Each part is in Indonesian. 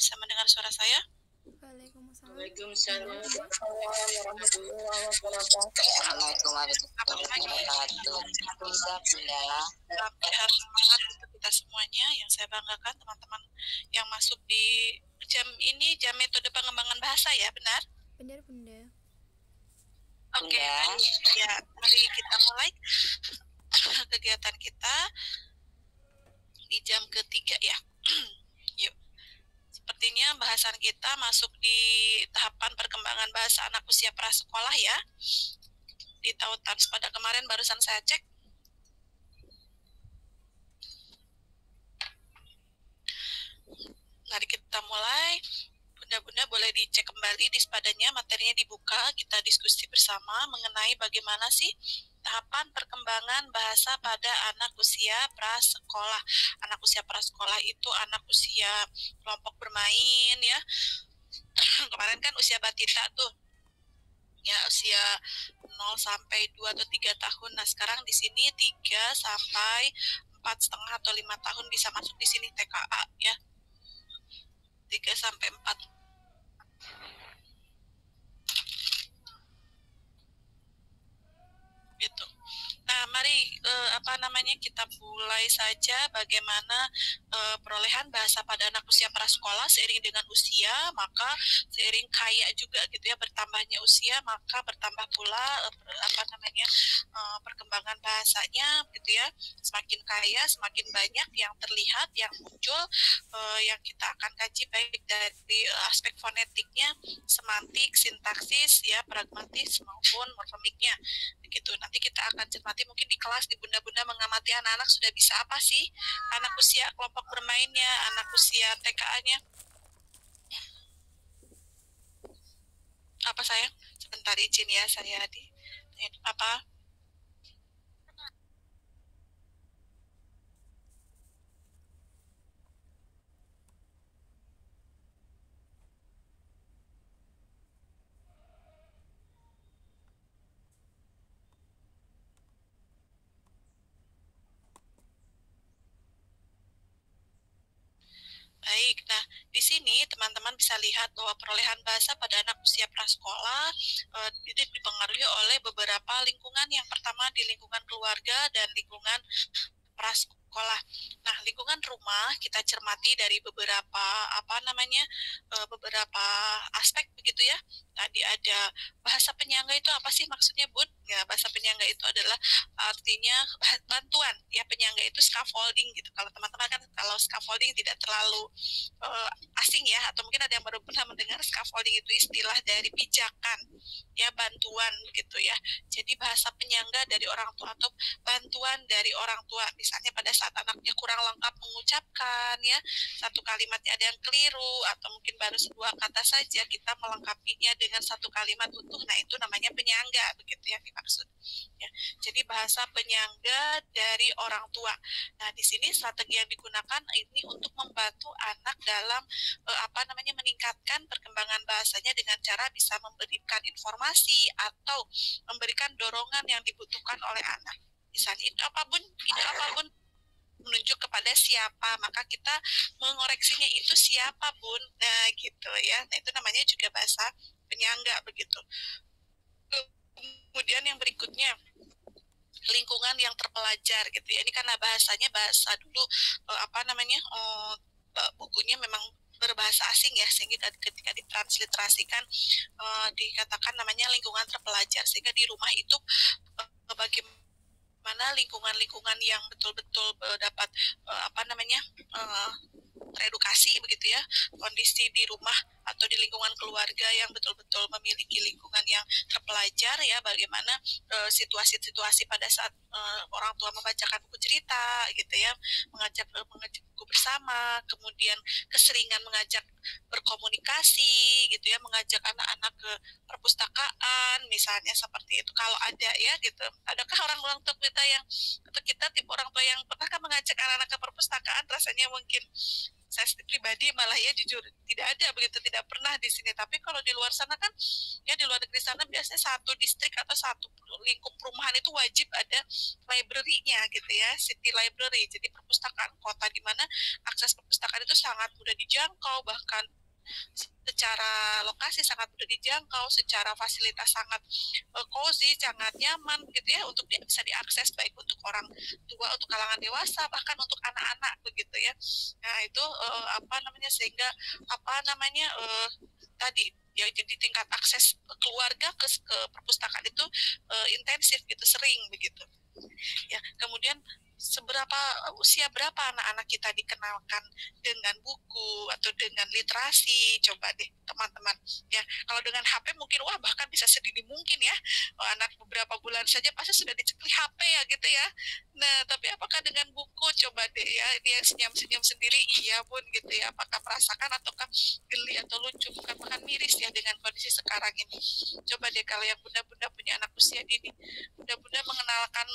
bisa mendengar suara saya? Waalaikumsalam. Waalaikumsalam Iya, Bunda. warahmatullahi wabarakatuh. Assalamualaikum warahmatullahi wabarakatuh. Bisa Bunda? Salam sehat semangat untuk kita semuanya. Yang saya banggakan teman-teman yang masuk di jam ini, jam metode pengembangan bahasa ya, benar? Benar, Bunda. Oke, Bunda. ya, mari kita mulai kegiatan kita di jam ketiga ya. Yuk. Sepertinya bahasan kita masuk di tahapan perkembangan bahasa anak usia prasekolah ya. Di tautan pada kemarin barusan saya cek. Mari kita mulai. Bunda-bunda boleh dicek kembali di sepadanya, materinya dibuka, kita diskusi bersama mengenai bagaimana sih tahapan perkembangan bahasa pada anak usia prasekolah. Anak usia prasekolah itu anak usia kelompok bermain ya. Kemarin kan usia batita tuh. Ya, usia 0 sampai 2 atau 3 tahun. Nah, sekarang di sini 3 sampai 4,5 atau 5 tahun bisa masuk di sini TKA ya. 3 sampai 4. Gitu. Nah, mari kita mulai saja bagaimana perolehan bahasa pada anak usia prasekolah. Seiring dengan usia, maka seiring kaya juga gitu ya, bertambahnya usia maka bertambah pula perkembangan bahasanya gitu ya. Semakin kaya, semakin banyak yang terlihat, yang muncul, yang kita akan kaji baik dari aspek fonetiknya, semantik, sintaksis ya, pragmatis maupun morfemiknya. Begitu. Nanti kita akan cermati mungkin di kelas, di bunda-bunda mengamati anak-anak sudah bisa apa sih, anak usia kelompok bermainnya, anak usia TKA-nya. Apa sayang? Sebentar izin ya, saya apa? Baik, nah di sini teman-teman bisa lihat bahwa perolehan bahasa pada anak usia prasekolah itu dipengaruhi oleh beberapa lingkungan. Yang pertama di lingkungan keluarga dan lingkungan prasekolah. Nah, lingkungan rumah kita cermati dari beberapa beberapa aspek begitu ya. Tadi ada bahasa penyangga, itu apa sih maksudnya, Bun? Ya, bahasa penyangga itu adalah artinya bantuan. Ya, penyangga itu scaffolding gitu. Kalau teman-teman kan kalau scaffolding tidak terlalu asing ya, atau mungkin ada yang baru pernah mendengar scaffolding itu istilah dari pijakan. Ya, bantuan gitu ya. Jadi bahasa penyangga dari orang tua atau bantuan dari orang tua, misalnya pada saat anaknya kurang lengkap mengucapkan ya, satu kalimatnya ada yang keliru atau mungkin baru sebuah kata saja, kita melengkapinya dengan satu kalimat utuh. Nah, itu namanya penyangga, begitu yang dimaksud ya. Jadi bahasa penyangga dari orang tua. Nah, di sini strategi yang digunakan ini untuk membantu anak dalam meningkatkan perkembangan bahasanya dengan cara bisa memberikan informasi atau memberikan dorongan yang dibutuhkan oleh anak. Misalnya itu apa bun, menunjuk kepada siapa, maka kita mengoreksinya itu siapa bun, nah gitu ya. Nah, itu namanya juga bahasa penyangga begitu. Kemudian yang berikutnya lingkungan yang terpelajar gitu ya. Ini karena bahasanya bahasa dulu bukunya memang berbahasa asing ya, sehingga ketika ditransliterasikan dikatakan namanya lingkungan terpelajar, sehingga di rumah itu bagaimana lingkungan-lingkungan yang betul-betul dapat teredukasi begitu ya, kondisi di rumah atau di lingkungan keluarga yang betul-betul memiliki lingkungan yang terpelajar ya, bagaimana situasi-situasi pada saat orang tua membacakan buku cerita gitu ya, mengajak buku bersama, kemudian keseringan mengajak berkomunikasi gitu ya, mengajak anak-anak ke perpustakaan misalnya, seperti itu kalau ada ya gitu. Adakah orang tua kita yang, atau kita tipe orang tua yang pernahkah mengajak anak-anak ke perpustakaan? Rasanya mungkin saya pribadi malah ya jujur tidak ada begitu, tidak pernah di sini. Tapi kalau di luar sana kan ya, di luar negeri sana biasanya satu distrik atau satu lingkup perumahan itu wajib ada library-nya gitu ya, city library, jadi perpustakaan kota di mana akses perpustakaan itu sangat mudah dijangkau, bahkan secara lokasi sangat mudah dijangkau, secara fasilitas sangat cozy, sangat nyaman gitu ya, untuk bisa diakses baik untuk orang tua, untuk kalangan dewasa, bahkan untuk anak-anak begitu ya. Nah itu sehingga tadi ya, jadi tingkat akses keluarga ke perpustakaan itu intensif gitu, sering begitu ya. Kemudian usia berapa anak-anak kita dikenalkan dengan buku atau dengan literasi? Coba deh teman-teman ya. Kalau dengan HP mungkin bahkan bisa sedini mungkin ya, anak beberapa bulan saja pasti sudah dicekli HP ya gitu ya. Nah tapi apakah dengan buku? Coba deh ya, dia senyum-senyum sendiri iya pun gitu ya, apakah merasakan ataukah geli atau lucu, bahkan miris ya dengan kondisi sekarang ini. Coba deh kalau yang bunda-bunda punya anak usia dini, bunda-bunda mengenalkan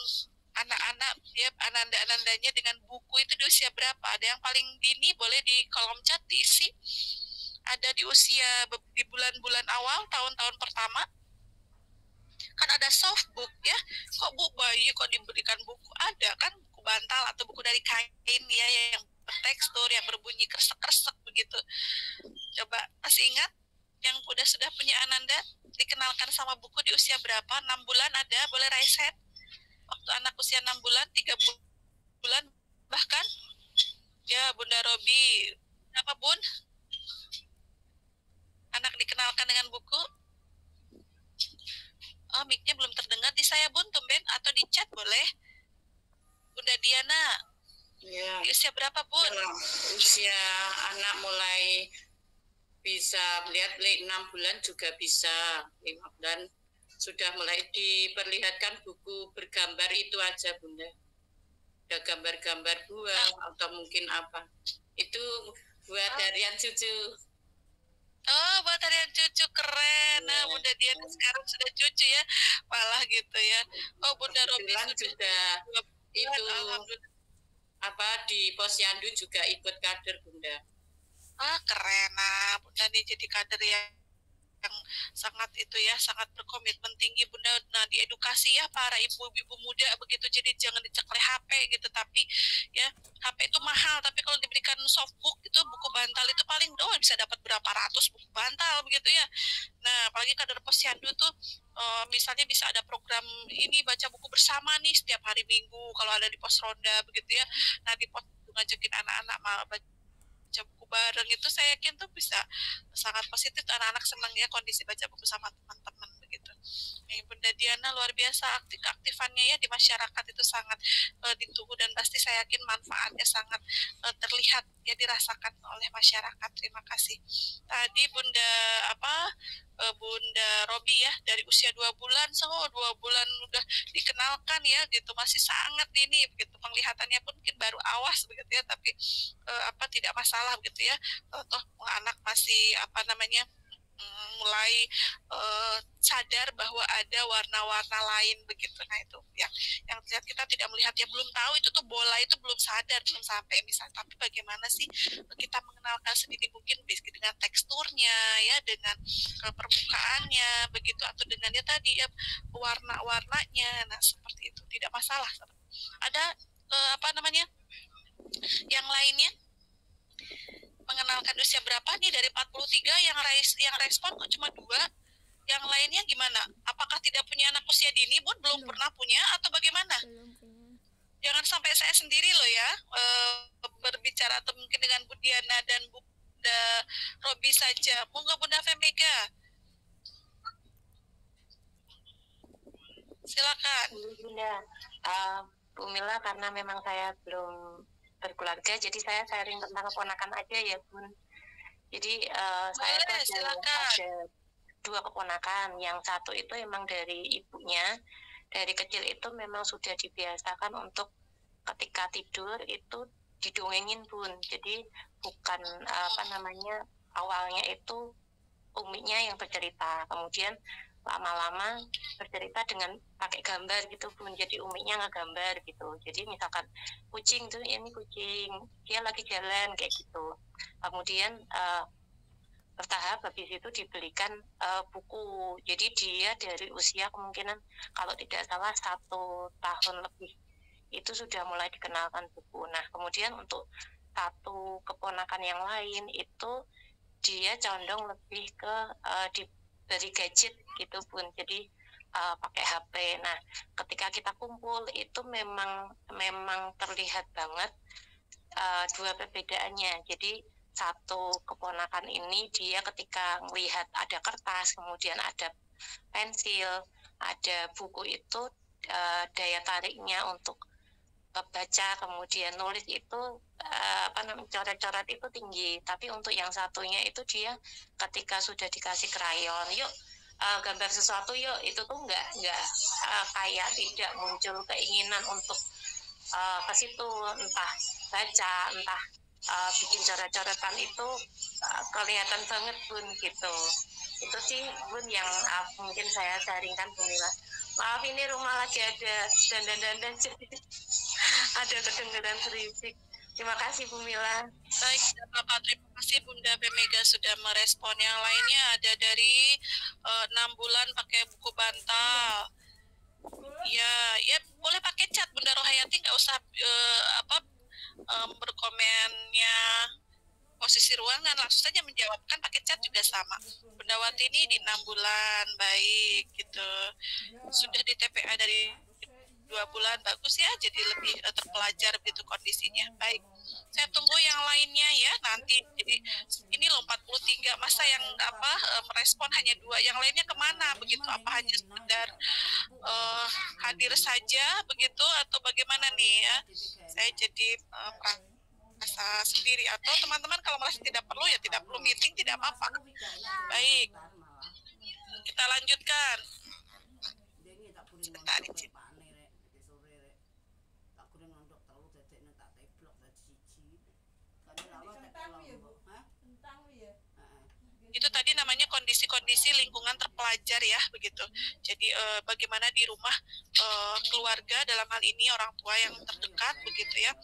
anak-anak ya, ananda-anandanya dengan buku itu di usia berapa? Ada yang paling dini boleh di kolom chat diisi. Ada di usia di bulan-bulan awal, tahun-tahun pertama. Kan ada soft book ya. Kok buku bayi kok diberikan buku? Ada kan buku bantal atau buku dari kain ya, yang bertekstur, yang berbunyi kresek-kresek begitu. Coba masih ingat yang sudah punya ananda dikenalkan sama buku di usia berapa? 6 bulan ada, boleh raise hand. Waktu anak usia 6 bulan, 3 bulan bahkan ya. Bunda Robi apa bun? Anak dikenalkan dengan buku? Oh, mic-nya belum terdengar di saya bun, tumben, atau di chat boleh. Bunda Diana Ya. di usia berapa bun? Usia anak mulai bisa melihat 6 bulan juga bisa, 5 bulan sudah mulai diperlihatkan buku bergambar itu aja Bunda. Ada gambar-gambar buah atau mungkin apa. Itu buat harian cucu. Oh, buat harian cucu, keren. Nah, Bunda Diana sekarang sudah cucu ya, malah gitu ya. Oh, Bunda Robi sudah itu di Posyandu juga ikut kader Bunda. Ah, keren. Nah, Bunda nih jadi kader yang sangat itu ya, sangat berkomitmen tinggi Bunda. Nah, diedukasi ya para ibu-ibu muda begitu, jadi jangan dicekle HP gitu. Tapi ya HP itu mahal, tapi kalau diberikan softbook itu, buku bantal itu paling bisa dapat berapa ratus buku bantal begitu ya. Nah apalagi kader Posyandu tuh misalnya bisa ada program ini, baca buku bersama nih setiap hari Minggu kalau ada di pos ronda begitu ya. Nah di pos ngajakin anak-anak baca buku bareng, itu saya yakin tuh bisa sangat positif, anak-anak senang ya kondisi baca buku sama teman-teman begitu. Bunda Diana luar biasa keaktifannya ya di masyarakat, itu sangat ditunggu dan pasti saya yakin manfaatnya sangat terlihat ya, dirasakan oleh masyarakat. Terima kasih. Tadi Bunda Bunda Robi ya, dari usia 2 bulan, 2 bulan udah dikenalkan ya gitu, masih sangat dini begitu, penglihatannya pun mungkin baru awas begitu ya, tapi tidak masalah begitu ya. Toh anak masih mulai sadar bahwa ada warna-warna lain begitu. Nah itu yang terlihat kita tidak melihat ya, belum tahu itu tuh bola itu belum sadar, belum sampai misalnya. Tapi bagaimana sih kita mengenalkan sedini mungkin dengan teksturnya ya, dengan permukaannya begitu, atau dengan ya tadi ya warna-warnanya. Nah seperti itu tidak masalah. Ada yang lainnya? Mengenalkan usia berapa nih dari 43 yang respon kok cuma 2, yang lainnya gimana? Apakah tidak punya anak usia dini Bun? Belum pernah punya atau bagaimana? Belum punya. Jangan sampai saya sendiri loh ya berbicara, atau mungkin dengan Bu Diana dan Bunda Robi saja. Monggo Bunda Femega, silakan. Bunda, Bu Mila, karena memang saya belum berkeluarga, jadi saya sharing tentang keponakan aja ya Bun. Jadi saya tuh ada 2 keponakan. Yang satu itu emang dari ibunya, dari kecil itu memang sudah dibiasakan untuk ketika tidur itu didongengin Bun. Jadi bukan awalnya itu uminya yang bercerita, kemudian lama-lama bercerita dengan pakai gambar gitu Bun. Jadi uminya ngegambar gitu. Jadi misalkan kucing tuh, ini kucing, dia lagi jalan kayak gitu. Kemudian bertahap habis itu dibelikan buku. Jadi dia dari usia kemungkinan kalau tidak salah 1 tahun lebih itu sudah mulai dikenalkan buku. Nah kemudian untuk satu keponakan yang lain itu dia condong lebih ke diberi gadget gitu Bun. Jadi pakai HP. Nah ketika kita kumpul itu memang terlihat banget dua perbedaannya. Jadi satu keponakan ini dia ketika melihat ada kertas, kemudian ada pensil, ada buku itu daya tariknya untuk baca, kemudian nulis itu coret-coret itu tinggi. Tapi untuk yang satunya itu dia ketika sudah dikasih krayon, yuk gambar sesuatu yuk, itu tuh nggak kayak tidak muncul keinginan untuk ke situ, entah baca, entah bikin coret-coretan itu kelihatan banget Bun gitu. Itu sih Bun yang mungkin saya sharingkan Bu Mila. Maaf ini rumah lagi ada dandan jadi ada kedengaran berisik. Terima kasih Bu Mila. Baik, Bapak, terima kasih Bunda Bemega sudah merespon. Yang lainnya ada dari 6 bulan pakai buku bantal. Ya boleh pakai cat Bunda Rohayati, nggak usah berkomennya posisi ruangan, langsung saja menjawabkan pakai cat juga sama. Bunda Wati ini di 6 bulan, baik gitu. Sudah di TPA dari 2 bulan, bagus ya, jadi lebih terpelajar begitu kondisinya. Baik, saya tunggu yang lainnya ya nanti. Jadi ini loh 43, masa yang merespon hanya 2, yang lainnya kemana begitu? Apa hanya sekedar hadir saja begitu atau bagaimana nih ya? Saya jadi merasa sendiri, atau teman-teman kalau merasa tidak perlu ya tidak perlu meeting, tidak apa-apa. Baik, kita lanjutkan. Sebentar izin. Itu tadi namanya kondisi-kondisi lingkungan terpelajar ya begitu. Jadi bagaimana di rumah keluarga, dalam hal ini orang tua yang terdekat begitu ya,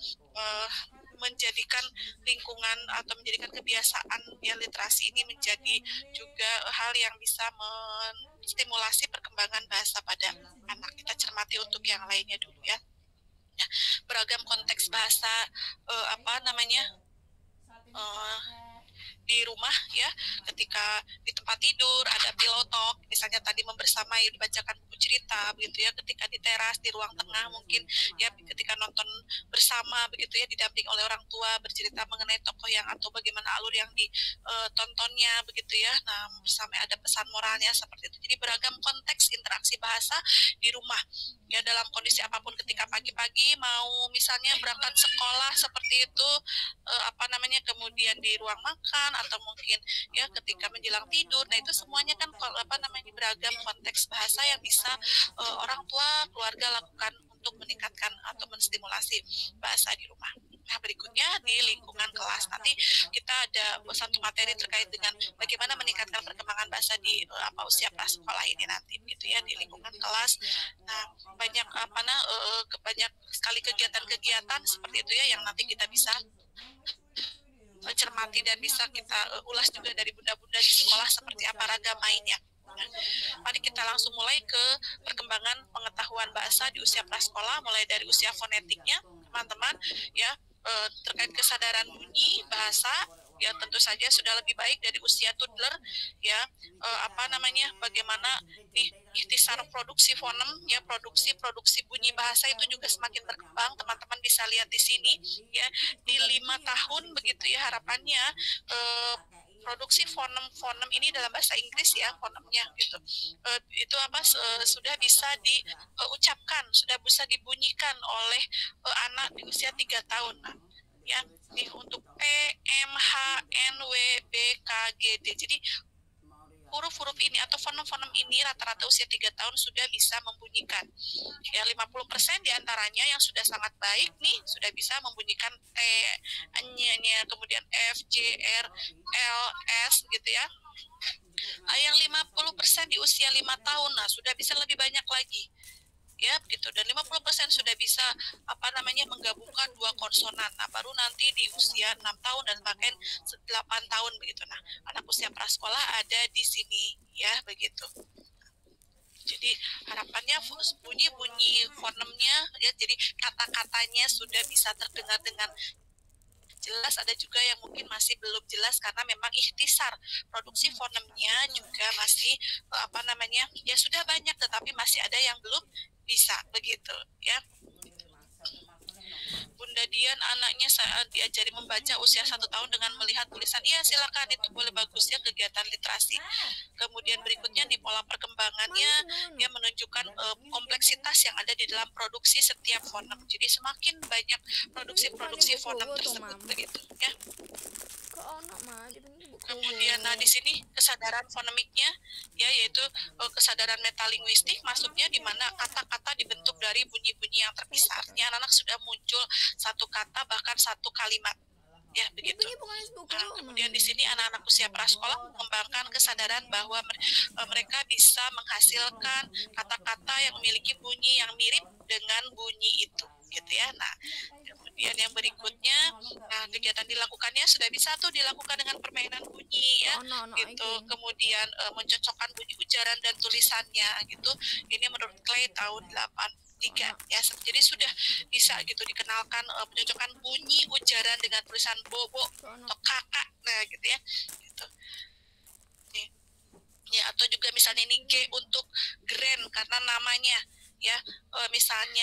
menjadikan lingkungan atau menjadikan kebiasaan ya literasi ini menjadi juga hal yang bisa menstimulasi perkembangan bahasa pada anak. Kita cermati untuk yang lainnya dulu ya. Beragam konteks bahasa di rumah ya, ketika di tempat tidur ada pilotok misalnya tadi membersamai dibacakan buku cerita begitu ya, ketika di teras di ruang tengah mungkin ya ketika nonton bersama begitu ya didamping oleh orang tua bercerita mengenai tokoh yang atau bagaimana alur yang ditontonnya begitu ya. Nah bersama ada pesan moralnya seperti itu. Jadi beragam konteks interaksi bahasa di rumah ya, dalam kondisi apapun, ketika pagi-pagi mau misalnya berangkat sekolah seperti itu kemudian di ruang makan atau mungkin ya ketika menjelang tidur. Nah itu semuanya kan beragam konteks bahasa yang bisa orang tua keluarga lakukan untuk meningkatkan atau menstimulasi bahasa di rumah. Nah berikutnya di lingkungan kelas, nanti kita ada satu materi terkait dengan bagaimana meningkatkan perkembangan bahasa di usia prasekolah ini nanti begitu ya, di lingkungan kelas. Nah banyak banyak sekali kegiatan-kegiatan seperti itu ya yang nanti kita bisa cermati dan bisa kita ulas juga dari bunda-bunda di sekolah seperti apa ragam mainnya. Mari kita langsung mulai ke perkembangan pengetahuan bahasa di usia prasekolah, mulai dari usia fonetiknya teman-teman ya, terkait kesadaran bunyi bahasa ya tentu saja sudah lebih baik dari usia toddler ya. Bagaimana nih ikhtisar produksi fonem ya, produksi bunyi bahasa itu juga semakin berkembang. Teman-teman bisa lihat di sini ya, di 5 tahun begitu ya harapannya produksi fonem ini dalam bahasa Inggris ya, fonemnya gitu sudah bisa diucapkan, sudah bisa dibunyikan oleh anak di usia 3 tahun. Nah, ya nih untuk P, M, H, N, W, B, K, G, D. Jadi huruf-huruf ini atau fonem-fonem ini rata-rata usia 3 tahun sudah bisa membunyikan. Ya 50% diantaranya yang sudah sangat baik nih sudah bisa membunyikan T, N-nya, kemudian F, J, R, L, S gitu ya. Yang 50% di usia 5 tahun nah sudah bisa lebih banyak lagi. ya begitu, dan 50% sudah bisa menggabungkan dua konsonan. Nah, baru nanti di usia 6 tahun dan bahkan 8 tahun begitu. Nah, anak usia prasekolah ada di sini ya begitu. Jadi harapannya bunyi-bunyi fonemnya ya, jadi kata-katanya sudah bisa terdengar dengan jelas. Ada juga yang mungkin masih belum jelas karena memang ikhtisar produksi fonemnya juga masih ya sudah banyak, tetapi masih ada yang belum bisa begitu ya. Bunda Dian, anaknya saat diajari membaca usia 1 tahun dengan melihat tulisan. Iya, silakan, itu boleh, bagus ya kegiatan literasi. Kemudian berikutnya di pola perkembangannya dia menunjukkan kompleksitas yang ada di dalam produksi setiap fonem. Jadi semakin banyak produksi fonem tersebut begitu ya. Kemudian di sini kesadaran fonemiknya ya, yaitu kesadaran metalinguistik masuknya di mana kata-kata dibentuk dari bunyi-bunyi yang terpisah. Artinya anak-anak sudah muncul satu kata bahkan satu kalimat ya begitu. Nah, kemudian di sini anak-anak usia prasekolah mengembangkan kesadaran bahwa mereka bisa menghasilkan kata-kata yang memiliki bunyi yang mirip dengan bunyi itu gitu ya. Nah, kemudian yang berikutnya, kegiatan dilakukannya sudah bisa tuh dilakukan dengan permainan bunyi ya, gitu. Kemudian mencocokkan bunyi ujaran dan tulisannya gitu. Ini menurut Clay tahun 83 ya. Jadi sudah bisa gitu dikenalkan mencocokkan bunyi ujaran dengan tulisan bobo atau kakak, nah gitu ya. Gitu. Nih. Ya, atau juga misalnya ini G untuk grand karena namanya ya, misalnya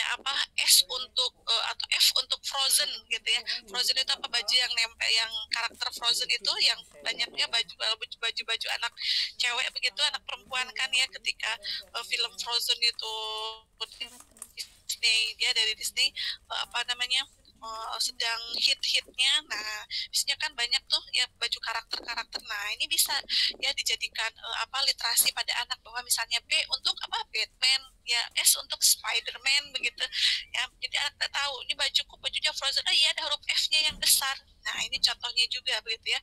S untuk atau F untuk frozen gitu ya. Frozen itu apa, baju yang nempel, yang karakter frozen itu yang banyaknya baju anak cewek begitu, anak perempuan kan ya, ketika film Frozen itu Disney, dia dari Disney sedang hit-hitnya. Nah, biasanya kan banyak tuh ya baju karakter-karakter. Nah, ini bisa ya dijadikan literasi pada anak, bahwa misalnya B untuk Batman, ya S untuk Spider-Man begitu. Ya, jadi anak tahu ini bajunya Frozen. Oh iya, ada huruf F-nya yang besar. Nah, ini contohnya juga begitu ya,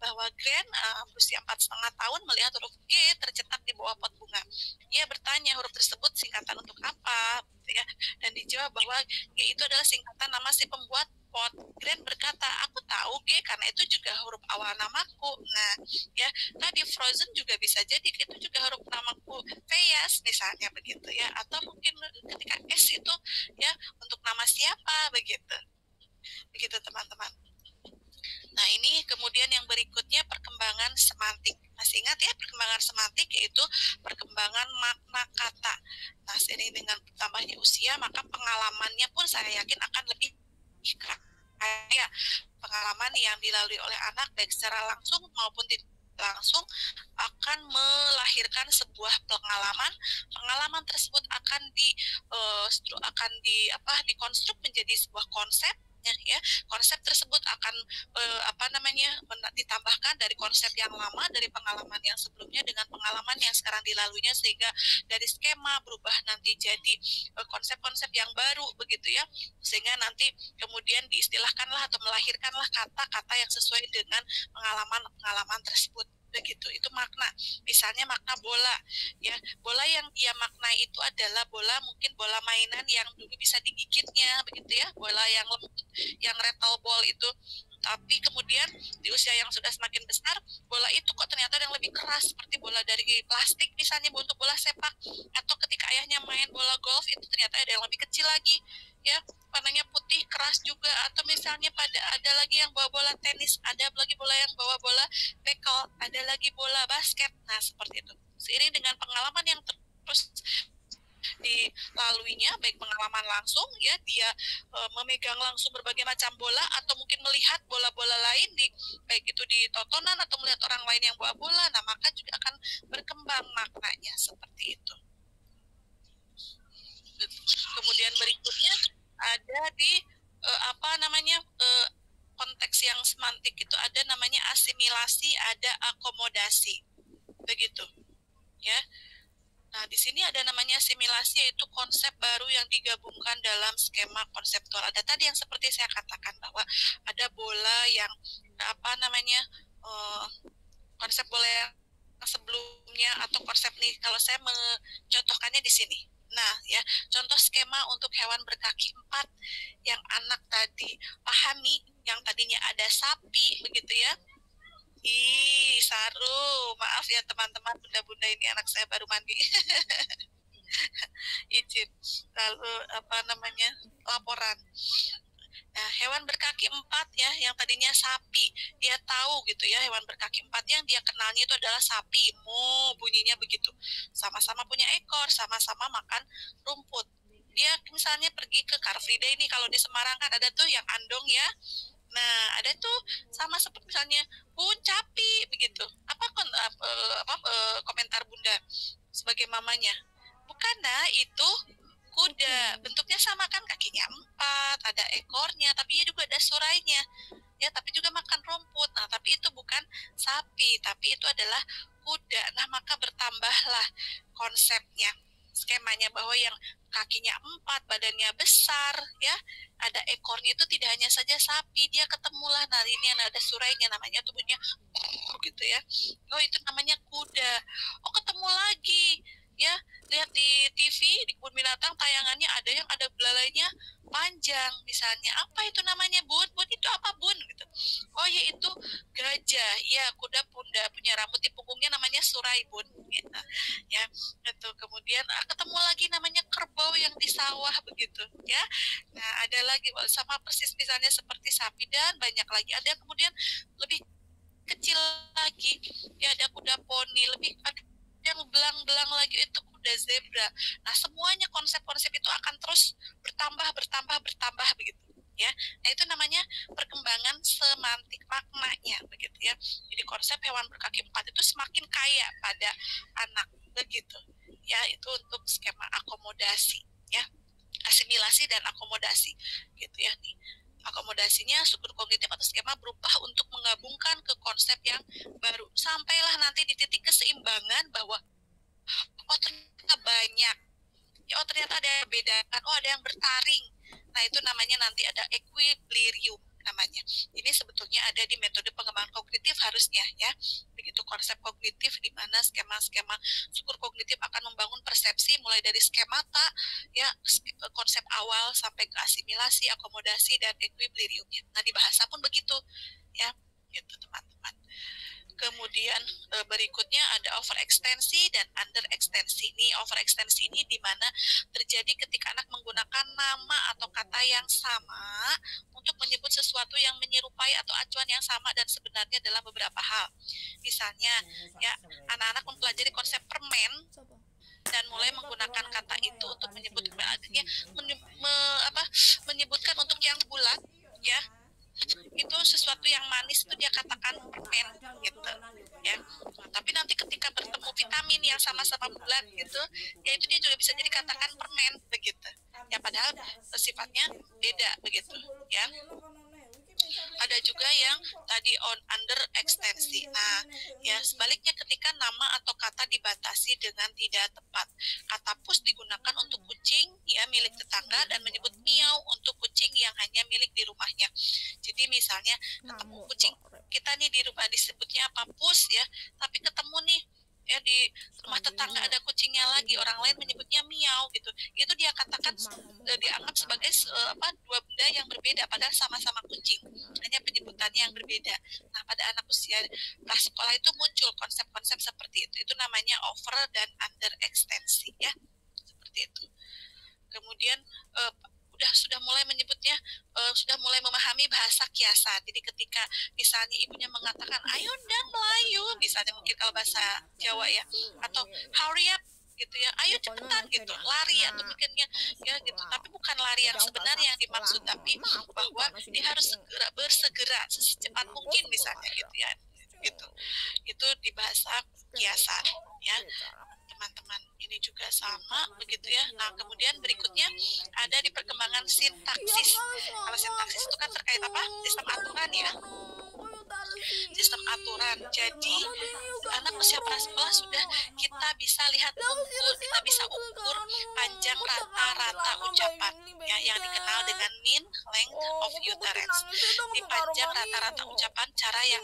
bahwa Glenn berusia 4,5 tahun melihat huruf G tercetak di bawah pot bunga. Ia bertanya huruf tersebut singkatan untuk apa, gitu ya. Dan dijawab bahwa G itu adalah singkatan nama si pembuat pot. Glenn berkata, aku tahu G karena itu juga huruf awal namaku. Nah, ya tadi Frozen juga bisa jadi itu juga huruf namaku, Feyas misalnya begitu ya. Atau mungkin ketika S itu ya untuk nama siapa begitu. Begitu teman-teman. Nah, ini kemudian yang berikutnya perkembangan semantik. Masih ingat ya perkembangan semantik, yaitu perkembangan makna kata. Nah, seiring dengan bertambahnya usia, maka pengalamannya pun saya yakin akan lebih kaya. Pengalaman yang dilalui oleh anak baik secara langsung maupun tidak langsung akan melahirkan sebuah pengalaman tersebut akan dikonstruk menjadi sebuah konsep ya. Konsep tersebut akan ditambahkan dari konsep yang lama, dari pengalaman yang sebelumnya dengan pengalaman yang sekarang dilaluinya, sehingga dari skema berubah nanti jadi konsep-konsep yang baru begitu ya, sehingga nanti kemudian diistilahkanlah atau melahirkanlah kata-kata yang sesuai dengan pengalaman tersebut begitu. Itu makna. Misalnya makna bola ya, bola yang ia maknai itu adalah mungkin bola mainan yang dulu bisa digigitnya begitu ya, bola yang lembut, yang rattle ball itu. Tapi kemudian di usia yang sudah semakin besar, bola itu kok ternyata yang lebih keras, seperti bola dari plastik misalnya untuk bola sepak, atau ketika ayahnya main bola golf itu ternyata ada yang lebih kecil lagi ya, warnanya putih keras juga. Atau misalnya ada lagi yang bawa bola tenis, ada lagi bola yang bawa bola bekel, ada lagi bola basket. Nah, seperti itu. Seiring dengan pengalaman yang terus dilaluinya, baik pengalaman langsung ya, dia memegang langsung berbagai macam bola, atau mungkin melihat bola-bola lain baik itu di tontonan atau melihat orang lain yang bawa bola, nah maka juga akan berkembang maknanya seperti itu. Kemudian berikutnya ada di konteks yang semantik itu ada namanya asimilasi, ada akomodasi begitu ya. Nah, di sini ada namanya asimilasi, yaitu konsep baru yang digabungkan dalam skema konseptual. Ada tadi yang seperti saya katakan bahwa ada bola yang konsep bola yang sebelumnya, atau konsep nih kalau saya mencontohkannya di sini Nah, ya, contoh skema untuk hewan berkaki 4 yang anak tadi pahami, yang tadinya ada sapi, begitu ya. Ih, Saru, maaf ya teman-teman, bunda-bunda, ini anak saya baru mandi. Izin. Lalu apa namanya? Laporan. Nah, hewan berkaki 4 ya, yang tadinya sapi, dia tahu gitu ya, hewan berkaki 4 yang dia kenalnya itu adalah sapi, mo, bunyinya begitu. Sama-sama punya ekor, sama-sama makan rumput. Dia misalnya pergi ke Car Free Day ini, kalau di Semarang kan ada tuh yang andong ya. Nah, ada tuh sama seperti misalnya Bun Capi begitu. Komentar Bunda sebagai mamanya? Bukan, nah itu kuda. Bentuknya sama kan, kakinya 4, ada ekornya, tapi dia juga ada surainya. Ya, tapi juga makan rumput. Nah, tapi itu bukan sapi, tapi itu adalah kuda. Nah, maka bertambahlah konsepnya, skemanya, bahwa yang kakinya 4, badannya besar, ya, ada ekornya, itu tidak hanya saja sapi, dia ketemulah, nah ini yang ada surainya, namanya tubuhnya gitu ya. Oh, itu namanya kuda. Oh, ketemu lagi, ya, lihat di TV, di kebun binatang tayangannya ada yang ada belalainya panjang misalnya. Apa itu namanya, Bun? Bun, itu apa, Bun? Gitu. Oh, yaitu gajah. Ya, kuda bunda punya rambut di punggungnya namanya surai, Bun. Gitu. Ya, itu. Kemudian ketemu lagi namanya kerbau yang di sawah begitu, ya. Nah, ada lagi sama persis misalnya seperti sapi, dan banyak lagi. Ada kemudian lebih kecil lagi, ya, ada kuda poni, lebih ada yang belang-belang lagi, itu kuda zebra. Nah, semuanya konsep-konsep itu akan terus bertambah begitu, ya. Nah, itu namanya perkembangan semantik maknanya begitu ya. Jadi konsep hewan berkaki 4 itu semakin kaya pada anak begitu. Ya, itu untuk skema akomodasi, ya. Asimilasi dan akomodasi gitu ya nih. Akomodasinya struktur kognitif atau skema berubah untuk menggabungkan ke konsep yang baru, sampailah nanti di titik keseimbangan bahwa oh, ternyata banyak ya, oh, ternyata ada yang bedakan, oh, ada yang bertaring. Nah, itu namanya nanti ada equilibrium namanya. Ini sebetulnya ada di metode pengembangan kognitif harusnya, ya. Begitu konsep kognitif, di mana skema-skema struktur kognitif akan membangun persepsi mulai dari skemata, ya, konsep awal sampai ke asimilasi, akomodasi, dan equilibriumnya. Nah, di bahasa pun begitu, ya, gitu teman-teman. Kemudian berikutnya ada overekstensi dan underekstensi. Ini overekstensi ini di mana terjadi ketika anak menggunakan nama atau kata yang sama untuk menyebut sesuatu yang menyerupai atau acuan yang sama dan sebenarnya dalam beberapa hal. Misalnya, ya, anak-anak mempelajari konsep permen dan mulai menggunakan kata itu untuk menyebutkan untuk yang bulat, ya, itu sesuatu yang manis itu dia katakan permen gitu, ya. Nah, tapi nanti ketika bertemu vitamin yang sama-sama bulat gitu, ya, itu dia juga bisa jadi katakan permen begitu, ya, padahal sifatnya beda begitu, ya. Ada juga yang tadi under ekstensi. Nah, ya, sebaliknya ketika nama atau kata dibatasi dengan tidak tepat. Kata pus digunakan untuk kucing, ya, milik tetangga, dan menyebut miau untuk kucing yang hanya milik di rumahnya. Jadi misalnya ketemu kucing kita nih di rumah disebutnya apa, pus, ya, tapi ketemu nih, ya, di rumah tetangga ada kucingnya lagi, orang lain menyebutnya miau gitu, itu dia katakan dianggap sebagai dua benda yang berbeda padahal sama-sama kucing, hanya penyebutannya yang berbeda. Nah, pada anak usia prasekolah itu muncul konsep-konsep seperti itu namanya over dan under ekstensi, ya, seperti itu. Kemudian sudah mulai menyebutnya, sudah mulai memahami bahasa kiasan. Jadi ketika misalnya ibunya mengatakan ayo dan Melayu, misalnya mungkin kalau bahasa Jawa, ya, atau hurry up gitu, ya, ayo cepetan gitu, lari atau mungkinnya, ya, gitu. Tapi bukan lari yang sebenarnya yang dimaksud, tapi bahwa dia harus bersegera secepat mungkin misalnya gitu, ya, gitu. Itu di bahasa kiasan, ya, teman-teman. Ini juga sama begitu, ya. Nah, kemudian berikutnya ada di perkembangan sintaksis. Kalau sintaksis itu kan terkait apa? Sistem aturan, ya. Sistem aturan. Jadi anak usia prasekolah sudah kita bisa lihat kita bisa ukur panjang rata-rata ucapan, ya, yang dikenal dengan mean length of utterance. Di panjang rata-rata ucapan, cara yang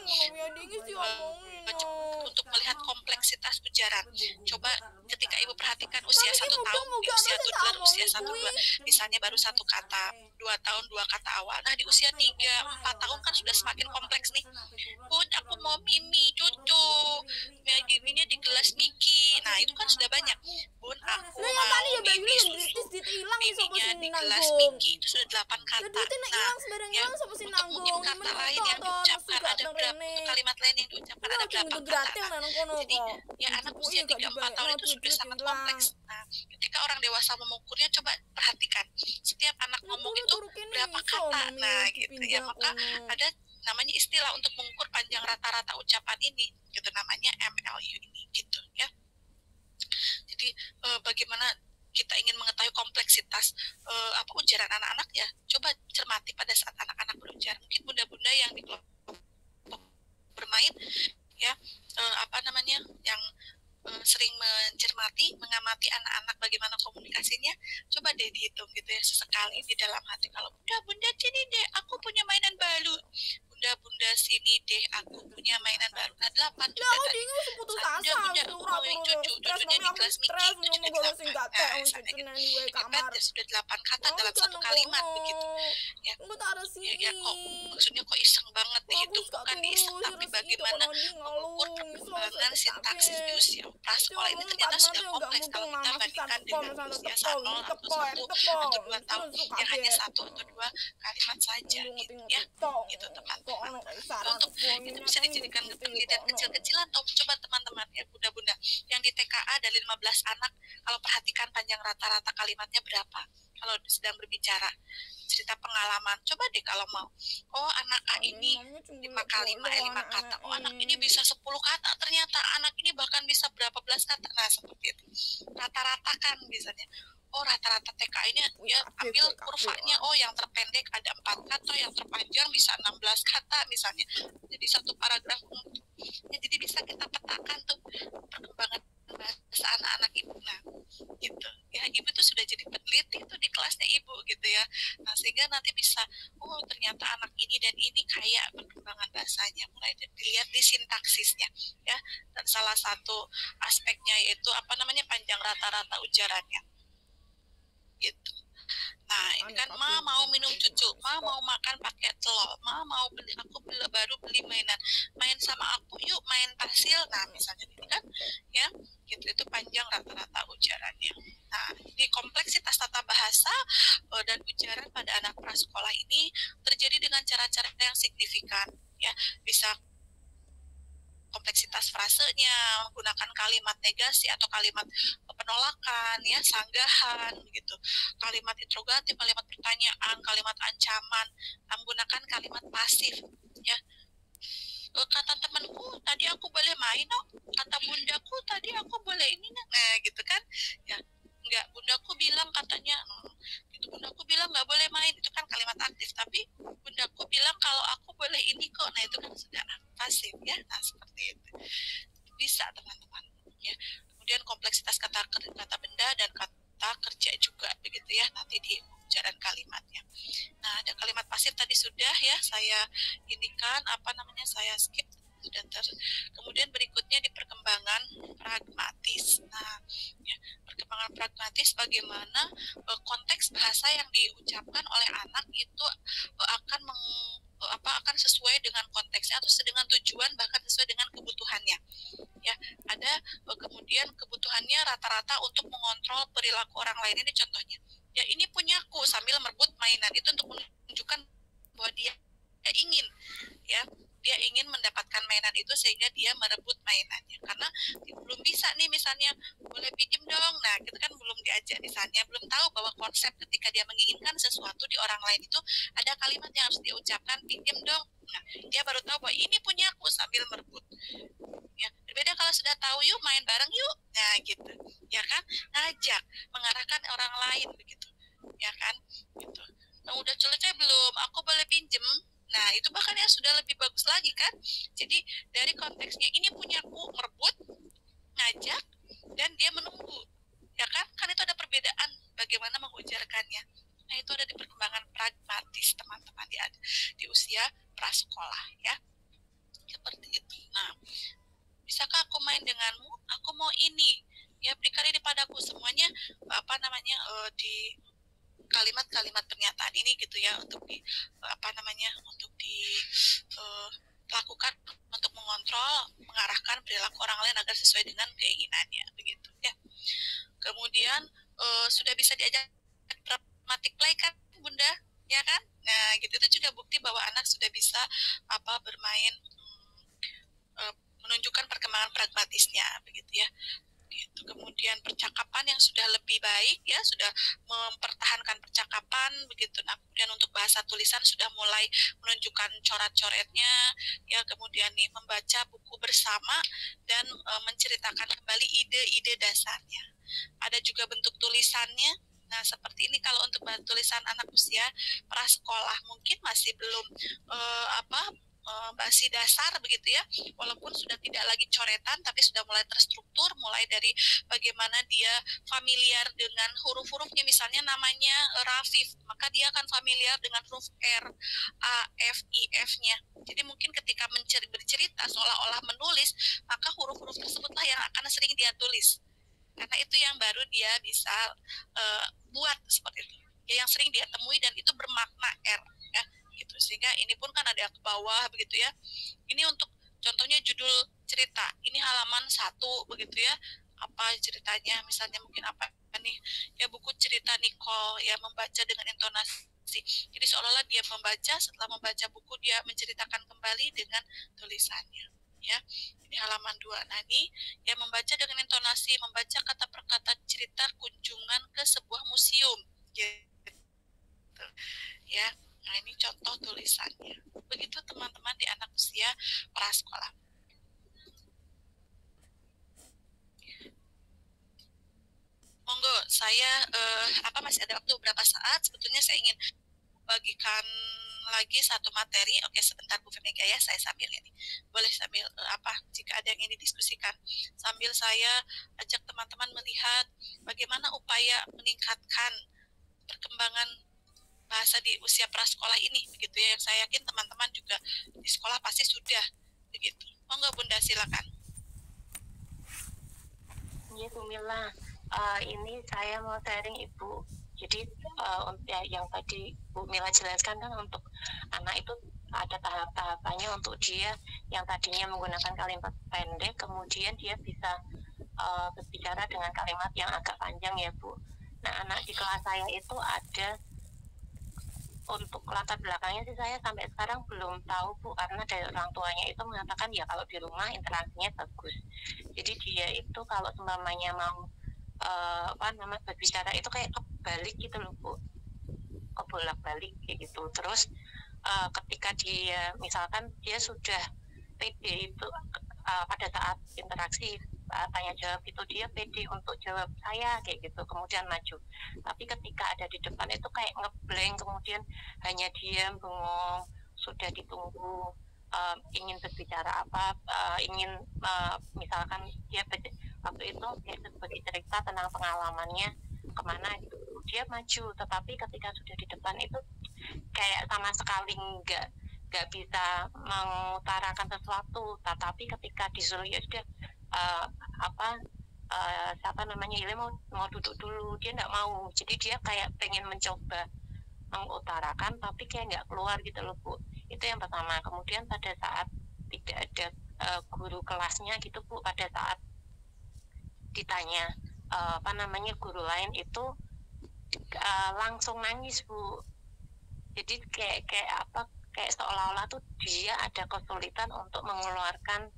untuk melihat kompleksitas kompleksitas ujaran. Coba ketika ibu perhatikan usia 1 tahun, di usia 7 usia 1-2, misalnya baru 1 kata, 2 tahun 2 kata awal. Nah di usia 3-4 tahun kan sudah semakin kompleks nih. Bun, aku mau mimi, cucu, ininya di gelas Miki. Nah itu kan sudah banyak. Bun, aku mau mimi susu, miminya di gelas Miki. Itu sudah 8 kata. Nah, ya, untuk mungkin kata lain yang diucapkan ada berapa, untuk kalimat lain yang diucapkan ada berapa kata. Nah, jadi ya anak usia 3-4 tahun itu sudah sangat kompleks. Nah, ketika orang dewasa mengukurnya, coba perhatikan setiap anak ngomong itu berapa kata. Nah gitu ya, maka ada namanya istilah untuk mengukur panjang rata-rata ucapan ini, gitu, namanya MLU ini, gitu ya. Jadi bagaimana kita ingin mengetahui kompleksitas ujaran anak-anak, ya coba cermati pada saat anak-anak berujar. Mungkin bunda-bunda yang di kelompok bermain ya, yang sering mengamati anak-anak bagaimana komunikasinya, coba deh dihitung gitu ya, sesekali di dalam hati. Kalau bunda sini deh aku punya mainan baru, bunda sini deh aku punya mainan baru. Nah 8 juga tadi. Bunda aku mau cucunya di kelas Miki, cucunya di 8. Nah misalnya gitu, sudah 8 kata dalam satu kalimat begitu ya. Ya kok maksudnya kok iseng banget dihitung, bukan diiseng tapi bagaimana mengukur perkembangan sintaksis di usia prasekolah ini ternyata sudah kompleks kalau kita bandingkan dengan usia 0 atau 1 atau 2 tahun yang hanya 1 atau 2 kalimat saja gitu ya, gitu teman-teman. Untuk itu bisa dijadikan penelitian kecil-kecilan. Coba teman-teman ya, bunda-bunda yang di TKA ada 15 anak, kalau perhatikan panjang rata-rata kalimatnya berapa kalau sedang berbicara, cerita pengalaman. Coba deh kalau mau, oh anak A ini 5 kata, oh anak ini bisa 10 kata, ternyata anak ini bahkan bisa berapa belas kata. Nah seperti itu, rata-ratakan misalnya. Oh rata-rata TK ini ya, ambil kurvanya, oh yang terpendek ada 4 kata, yang terpanjang bisa 16 kata misalnya, jadi satu paragraf ya, jadi bisa kita petakan tuh perkembangan bahasa anak-anak ibu. Nah gitu ya, ibu tuh sudah jadi peneliti tuh di kelasnya ibu gitu ya. Nah sehingga nanti bisa, oh ternyata anak ini dan ini kayak perkembangan bahasanya, mulai dilihat di sintaksisnya ya. Dan salah satu aspeknya yaitu panjang rata-rata ujarannya gitu. Nah ini kan ma mau minum cucu, ma mau makan pakai telur, ma mau baru beli mainan, main sama aku yuk, main pasir. Nah misalnya gitu kan ya, gitu, itu panjang rata-rata ujarannya. Nah di kompleksitas tata bahasa dan ujaran pada anak prasekolah ini terjadi dengan cara-cara yang signifikan ya. Bisa kompleksitas frasenya, menggunakan kalimat negasi atau kalimat penolakan ya, sanggahan begitu, kalimat interrogatif, kalimat pertanyaan, kalimat ancaman, menggunakan kalimat pasif ya. Kata temanku tadi aku boleh main, kata bundaku tadi aku boleh ini, nah gitu kan ya. Enggak, bundaku bilang katanya itu, bundaku bilang nggak boleh main, itu kan kalimat aktif. Tapi bundaku bilang kalau aku boleh ini kok, nah itu kan sudah pasif ya. Nah seperti itu bisa teman-teman ya. Kemudian kompleksitas kata benda dan kata kerja juga begitu ya, nanti di ujaran kalimatnya. Nah ada kalimat pasif tadi sudah ya saya saya skip. Kemudian berikutnya di perkembangan pragmatis. Nah, ya, perkembangan pragmatis bagaimana konteks bahasa yang diucapkan oleh anak itu akan sesuai dengan konteksnya atau dengan tujuan, bahkan sesuai dengan kebutuhannya. Ya, ada kemudian kebutuhannya rata-rata untuk mengontrol perilaku orang lain. Ini contohnya. Ya, ini punyaku sambil merebut mainan. Itu untuk menunjukkan bahwa dia ingin dia ingin mendapatkan mainan itu sehingga dia merebut mainannya, karena belum bisa nih misalnya boleh pinjam dong. Nah kita kan belum diajak misalnya, belum tahu bahwa konsep ketika dia menginginkan sesuatu di orang lain itu ada kalimat yang harus dia ucapkan, pinjam dong. Nah dia baru tahu bahwa ini punyaku sambil merebut ya. Berbeda kalau sudah tahu, yuk main bareng yuk, nah gitu ya kan, ngajak, mengarahkan orang lain begitu ya kan gitu. Nah udah selesai belum, aku boleh pinjem. Nah itu bahkan yang sudah lebih bagus lagi kan. Jadi dari konteksnya ini punyaku, merebut, ngajak, dan dia menunggu ya kan itu ada perbedaan bagaimana mengujarkannya. Nah itu ada di perkembangan pragmatis teman-teman di usia prasekolah ya, seperti itu. Nah bisakah aku main denganmu? Aku mau ini, ya berikan ini padaku, semuanya di kalimat-kalimat pernyataan ini gitu ya, untuk dilakukan untuk mengontrol, mengarahkan perilaku orang lain agar sesuai dengan keinginannya, begitu ya. Kemudian sudah bisa diajak dramatic play kan Bunda, ya kan? Nah, gitu, itu juga bukti bahwa anak sudah bisa bermain, menunjukkan perkembangan pragmatisnya, begitu ya. Gitu. Kemudian percakapan yang sudah lebih baik ya, sudah mempertahankan percakapan, begitu. Nah, kemudian untuk bahasa tulisan sudah mulai menunjukkan coret-coretnya ya, kemudian nih membaca buku bersama dan menceritakan kembali ide-ide dasarnya. Ada juga bentuk tulisannya. Nah, seperti ini kalau untuk tulisan anak usia prasekolah mungkin masih belum masih dasar begitu ya, walaupun sudah tidak lagi coretan tapi sudah mulai terstruktur, mulai dari bagaimana dia familiar dengan huruf-hurufnya, misalnya namanya Rafif, maka dia akan familiar dengan huruf R, A, F, I, F-nya. Jadi mungkin ketika bercerita seolah-olah menulis, maka huruf-huruf tersebutlah yang akan sering dia tulis, karena itu yang baru dia bisa buat seperti itu ya, yang sering dia temui dan itu bermakna R ya gitu. Sehingga ini pun kan ada ke bawah begitu ya, ini untuk contohnya judul cerita, ini halaman 1 begitu ya, apa ceritanya, misalnya mungkin apa nih ya, buku cerita Nicole ya, membaca dengan intonasi. Jadi seolah-olah dia membaca, setelah membaca buku dia menceritakan kembali dengan tulisannya ya. Ini halaman 2. Nah, ini ya, membaca dengan intonasi, membaca kata per kata cerita kunjungan ke sebuah museum gitu ya. Nah, ini contoh tulisannya. Begitu teman-teman di anak usia prasekolah. Monggo, saya masih ada waktu beberapa saat. Sebetulnya saya ingin bagikan lagi satu materi. Oke, sebentar Bu Femega ya, saya sambil ini. Boleh sambil jika ada yang ingin didiskusikan. Sambil saya ajak teman-teman melihat bagaimana upaya meningkatkan perkembangan bahasa di usia prasekolah ini, begitu ya, yang saya yakin teman-teman juga di sekolah pasti sudah begitu. Monggo Bunda, silakan. Iya Bu Mila, ini saya mau sharing Ibu. Jadi yang tadi Bu Mila jelaskan kan, untuk anak itu ada tahap-tahapannya, untuk dia yang tadinya menggunakan kalimat pendek, kemudian dia bisa berbicara dengan kalimat yang agak panjang ya Bu. Nah, anak di kelas saya itu ada, untuk latar belakangnya sih saya sampai sekarang belum tahu Bu, karena dari orang tuanya itu mengatakan ya kalau di rumah interaksinya bagus. Jadi dia itu kalau seumpamanya mau berbicara itu kayak kebalik gitu loh Bu, kebolak-balik kayak gitu. Terus ketika dia misalkan dia sudah pede itu pada saat interaksi tanya jawab itu, dia pede untuk jawab saya kayak gitu, kemudian maju. Tapi ketika ada di depan itu kayak ngeblank, kemudian hanya diam bengong, sudah ditunggu ingin berbicara apa, misalkan dia waktu itu dia sebagai cerita tentang pengalamannya kemana gitu, dia maju. Tetapi ketika sudah di depan itu kayak sama sekali nggak bisa mengutarakan sesuatu. Tetapi ketika disuruh ya sudah Ile mau duduk dulu, dia nggak mau. Jadi dia kayak pengen mencoba mengutarakan tapi kayak nggak keluar gitu loh Bu. Itu yang pertama. Kemudian pada saat tidak ada guru kelasnya gitu Bu, pada saat ditanya guru lain itu langsung nangis Bu. Jadi kayak seolah-olah tuh dia ada kesulitan untuk mengeluarkan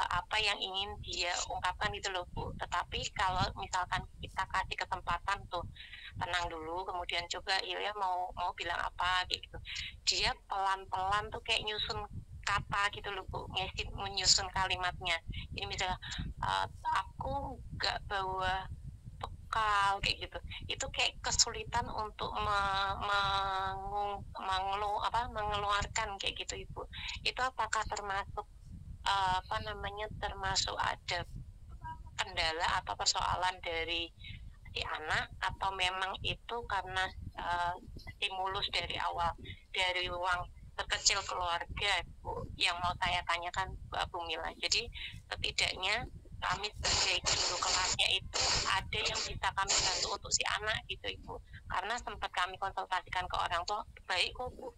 apa yang ingin dia ungkapkan gitu loh Bu. Tetapi kalau misalkan kita kasih kesempatan tuh tenang dulu, kemudian coba Ilya mau bilang apa gitu, dia pelan-pelan tuh kayak nyusun kata gitu loh Bu, menyusun kalimatnya. Ini misalnya aku nggak bawa bekal kayak gitu, itu kayak kesulitan untuk mengeluarkan kayak gitu Ibu. Itu apakah termasuk termasuk ada kendala atau persoalan dari si anak, atau memang itu karena stimulus dari awal dari ruang terkecil keluarga Bu, yang mau saya tanyakan Bu Mila. Jadi setidaknya kami sebagai guru kelasnya itu ada yang bisa kami bantu untuk si anak gitu Ibu. Karena sempat kami konsultasikan ke orang tua, baik kok Bu.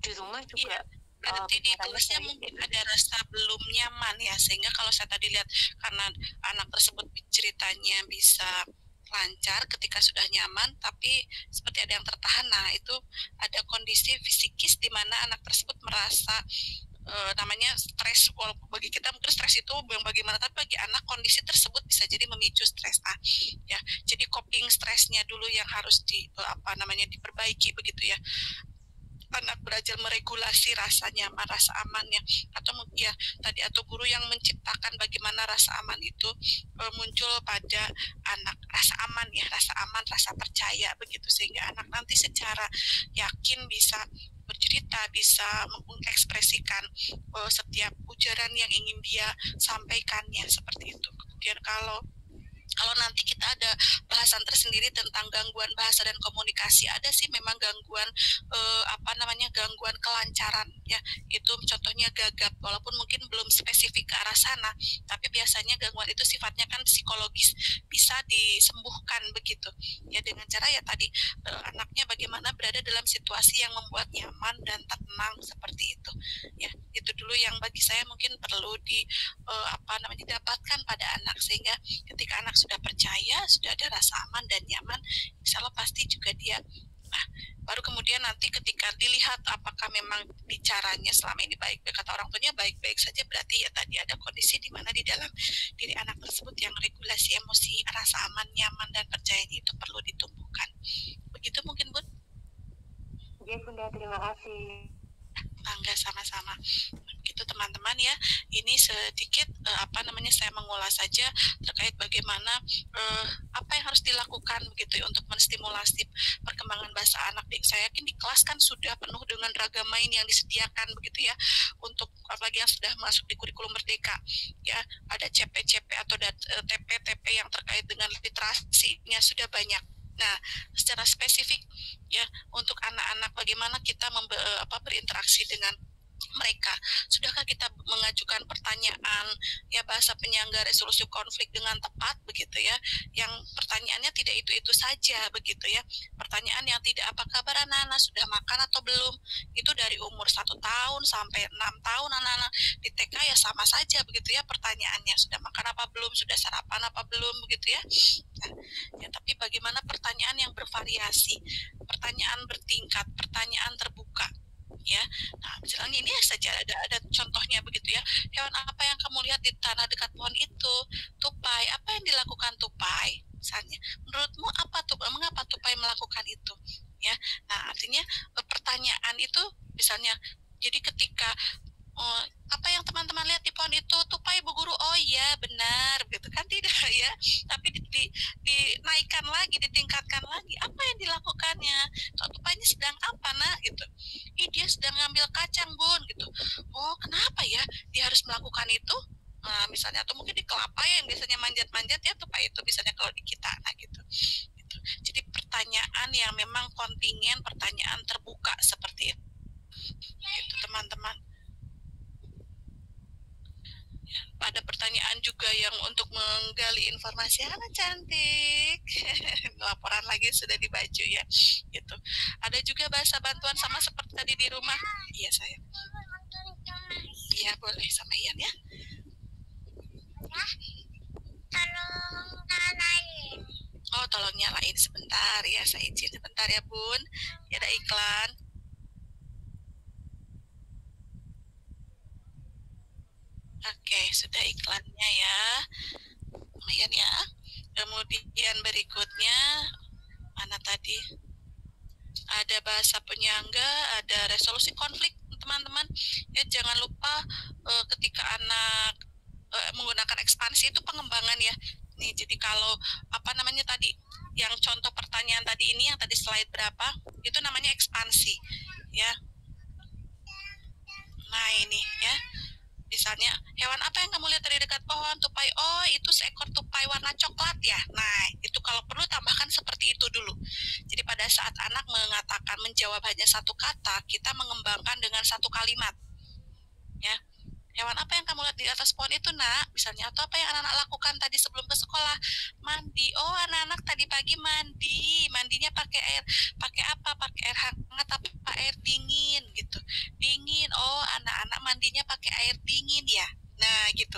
Di rumah juga berarti di kelasnya mungkin ada rasa belum nyaman ya, sehingga kalau saya tadi lihat karena anak tersebut ceritanya bisa lancar ketika sudah nyaman, tapi seperti ada yang tertahan. Nah, itu ada kondisi fisikis di mana anak tersebut merasa namanya stres. Walaupun bagi kita mungkin stres itu bagaimana, tapi bagi anak kondisi tersebut bisa jadi memicu stres. Ya, jadi coping stresnya dulu yang harus diperbaiki begitu ya. Anak belajar meregulasi rasa nyaman, rasa amannya, atau ya tadi atau guru yang menciptakan bagaimana rasa aman itu muncul pada anak, rasa aman ya, rasa aman, rasa percaya begitu, sehingga anak nanti secara yakin bisa bercerita, bisa mengekspresikan setiap ujaran yang ingin dia sampaikannya seperti itu. Kemudian kalau nanti kita ada bahasan tersendiri tentang gangguan bahasa dan komunikasi, ada sih memang gangguan gangguan kelancaran ya, itu contohnya gagap, walaupun mungkin belum spesifik ke arah sana, tapi biasanya gangguan itu sifatnya kan psikologis, bisa disembuhkan begitu ya, dengan cara ya tadi anaknya bagaimana berada dalam situasi yang membuat nyaman dan tenang seperti itu ya. Itu dulu yang bagi saya mungkin perlu didapatkan pada anak, sehingga ketika anak sudah percaya, sudah ada rasa aman dan nyaman, insya Allah pasti juga dia. Nah, baru kemudian nanti ketika dilihat apakah memang bicaranya selama ini baik-baik, kata orang tuanya baik-baik saja, berarti ya tadi ada kondisi di mana di dalam diri anak tersebut yang regulasi emosi, rasa aman, nyaman, dan percayanya itu perlu ditumbuhkan. Begitu mungkin, Bun? Ya Bunda, terima kasih. Bangga, sama-sama. Gitu teman-teman ya, ini sedikit saya mengulas saja terkait bagaimana apa yang harus dilakukan begitu ya untuk menstimulasi perkembangan bahasa anak. Saya yakin di kelas kan sudah penuh dengan ragam main yang disediakan begitu ya, untuk apalagi yang sudah masuk di kurikulum Merdeka ya, ada CP-CP atau TP-TP yang terkait dengan literasinya sudah banyak. Nah, secara spesifik ya untuk anak-anak bagaimana kita berinteraksi dengan mereka. Sudahkah kita mengajukan pertanyaan ya bahasa penyangga resolusi konflik dengan tepat begitu ya, yang pertanyaannya tidak itu saja begitu ya, pertanyaan yang tidak apa kabar anak-anak, sudah makan atau belum, itu dari umur 1 tahun sampai 6 tahun anak-anak di TK ya sama saja begitu ya pertanyaannya, sudah makan apa belum, sudah sarapan apa belum begitu ya. Nah, ya tapi bagaimana pertanyaan yang bervariasi, pertanyaan bertingkat, pertanyaan terbuka ya. Nah, misalnya ini saja ada contohnya begitu ya. Hewan apa yang kamu lihat di tanah dekat pohon itu? Tupai. Apa yang dilakukan tupai? Misalnya, menurutmu apa tupai? Mengapa tupai melakukan itu? Ya. Nah, artinya pertanyaan itu misalnya, jadi ketika apa yang teman-teman lihat di pohon itu? Tupai, Bu Guru. Oh iya, benar, gitu kan, tidak ya. Tapi dinaikkan lagi, ditingkatkan lagi. Apa yang dilakukannya? Kalau tupainya sedang apa, nak? Gitu. Dia sedang ngambil kacang, Bun, gitu. Oh, kenapa ya dia harus melakukan itu? Nah, misalnya, atau mungkin di kelapa yang biasanya manjat-manjat ya, tupai itu misalnya kalau di kita, nah gitu. Jadi pertanyaan yang memang kontingen, pertanyaan terbuka seperti itu. Gitu, teman-teman. Ada pertanyaan juga yang untuk menggali informasi. Cantik. Laporan lagi sudah dibaca ya. Gitu. Ada juga bahasa bantuan sama seperti tadi di rumah. Iya, saya. Iya, boleh sama Ian ya. Tolong nyalain sebentar ya. Saya izin sebentar ya, Bun. Ya, ada iklan. Oke, sudah iklannya ya. Lumayan ya. Kemudian berikutnya, mana tadi? Ada bahasa penyangga, ada resolusi konflik, teman-teman. Ya, jangan lupa ketika anak menggunakan ekspansi itu pengembangan ya. Nih, jadi kalau tadi, yang contoh pertanyaan tadi ini, yang tadi slide berapa, itu namanya ekspansi ya. Nah, ini ya. Misalnya, hewan apa yang kamu lihat dari dekat pohon? Tupai. Oh, itu seekor tupai warna coklat ya. Nah, itu kalau perlu tambahkan seperti itu dulu. Jadi pada saat anak mengatakan, menjawab hanya satu kata, kita mengembangkan dengan satu kalimat. Ya. hewan apa yang kamu lihat di atas pohon itu nak, misalnya, atau apa yang anak-anak lakukan tadi sebelum ke sekolah, mandi. Oh, anak-anak tadi pagi mandinya pakai apa, pakai air hangat apa air dingin gitu, dingin. Oh, anak-anak mandinya pakai air dingin ya. Nah gitu,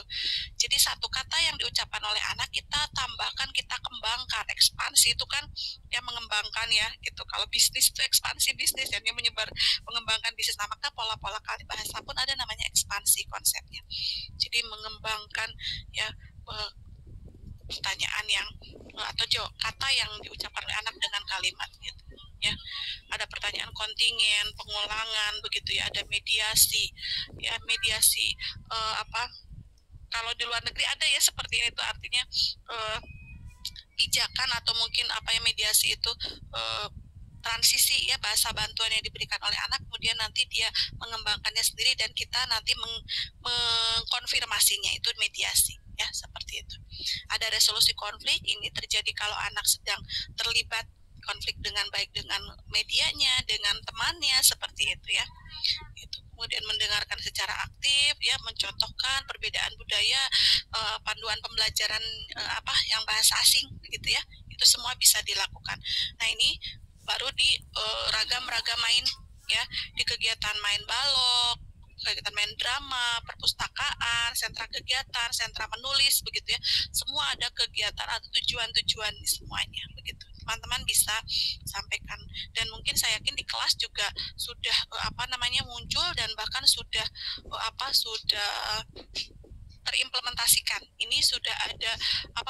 jadi satu kata yang diucapkan oleh anak kita tambahkan, kita kembangkan. Ekspansi itu kan yang mengembangkan ya gitu. Kalau bisnis itu ekspansi bisnis, yang menyebar, mengembangkan bisnis. Nah, maka pola-pola kali bahasa pun ada namanya ekspansi konsepnya. Jadi mengembangkan ya pertanyaan yang atau kata yang diucapkan oleh anak dengan kalimat gitu ya. Ada pertanyaan kontingen, pengulangan begitu ya, ada mediasi ya, mediasi kalau di luar negeri ada ya seperti itu, artinya pijakan atau mungkin apa ya, mediasi itu transisi ya, bahasa bantuan yang diberikan oleh anak, kemudian nanti dia mengembangkannya sendiri dan kita nanti mengkonfirmasinya, itu mediasi ya, seperti itu. Ada resolusi konflik, ini terjadi kalau anak sedang terlibat konflik dengan baik dengan medianya, dengan temannya, seperti itu ya. Itu. Kemudian mendengarkan secara aktif ya, mencontohkan perbedaan budaya, panduan pembelajaran yang bahasa asing gitu ya. Itu semua bisa dilakukan. Nah, ini baru di ragam-ragam main ya, di kegiatan main balok, kegiatan main drama, perpustakaan, sentra kegiatan, sentra menulis begitu ya. Semua ada kegiatan atau tujuan-tujuan semuanya begitu. Teman-teman bisa sampaikan, dan mungkin saya yakin di kelas juga sudah muncul dan bahkan sudah terimplementasikan. Ini sudah ada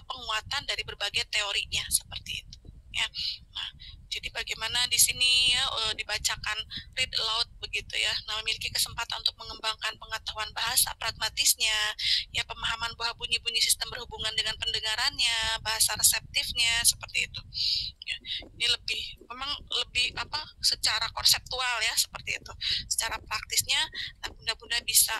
penguatan dari berbagai teorinya seperti itu ya. Nah, jadi bagaimana di sini ya dibacakan read aloud begitu ya. Nah, memiliki kesempatan untuk mengembangkan pengetahuan bahasa pragmatisnya, ya, pemahaman bahwa bunyi-bunyi sistem berhubungan dengan pendengarannya, bahasa reseptifnya seperti itu. Ya, ini memang lebih secara konseptual ya, seperti itu. Secara praktisnya, nah, bunda-bunda bisa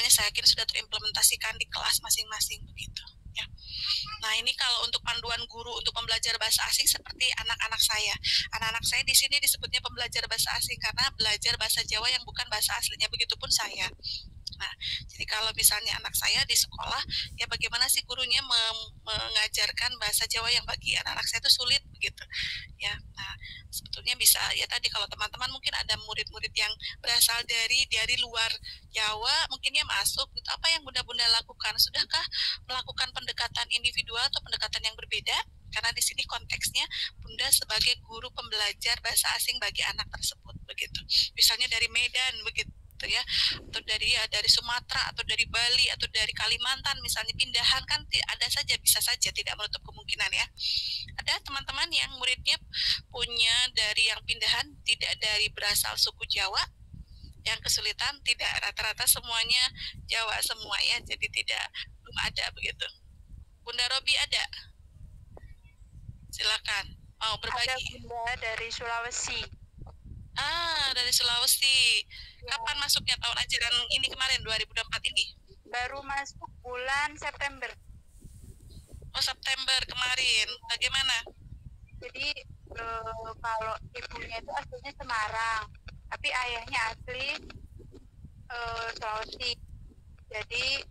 saya yakin sudah terimplementasikan di kelas masing-masing begitu. Ya. Nah, ini kalau untuk panduan guru untuk pembelajar bahasa asing seperti anak-anak saya. Anak-anak saya di sini disebutnya pembelajar bahasa asing karena belajar bahasa Jawa yang bukan bahasa aslinya, begitupun saya. Nah, jadi kalau misalnya anak saya di sekolah, ya bagaimana sih gurunya mengajarkan bahasa Jawa yang bagi anak-anak saya itu sulit begitu. Ya, nah sebetulnya bisa ya tadi kalau teman-teman mungkin ada murid-murid yang berasal dari luar Jawa, mungkin ya masuk gitu. Apa yang bunda-bunda lakukan? Sudahkah melakukan pendekatan individual atau pendekatan yang berbeda? Karena di sini konteksnya bunda sebagai guru pembelajar bahasa asing bagi anak tersebut begitu. Misalnya dari Medan begitu ya, atau dari Sumatera atau dari Bali atau dari Kalimantan misalnya, pindahan kan ada saja, bisa saja, tidak menutup kemungkinan ya. Ada teman-teman yang muridnya punya dari yang pindahan tidak dari berasal suku Jawa, yang kesulitan tidak, rata-rata semuanya Jawa semua ya, jadi belum ada begitu. Bunda Robi ada? Silakan mau berbagi. Ada bunda dari Sulawesi. Dari Sulawesi. Kapan masuknya tahun ajaran ini kemarin 2024 ini? Baru masuk bulan September. Oh, September kemarin. Bagaimana? Jadi kalau ibunya itu aslinya Semarang, tapi ayahnya asli Sulawesi. Jadi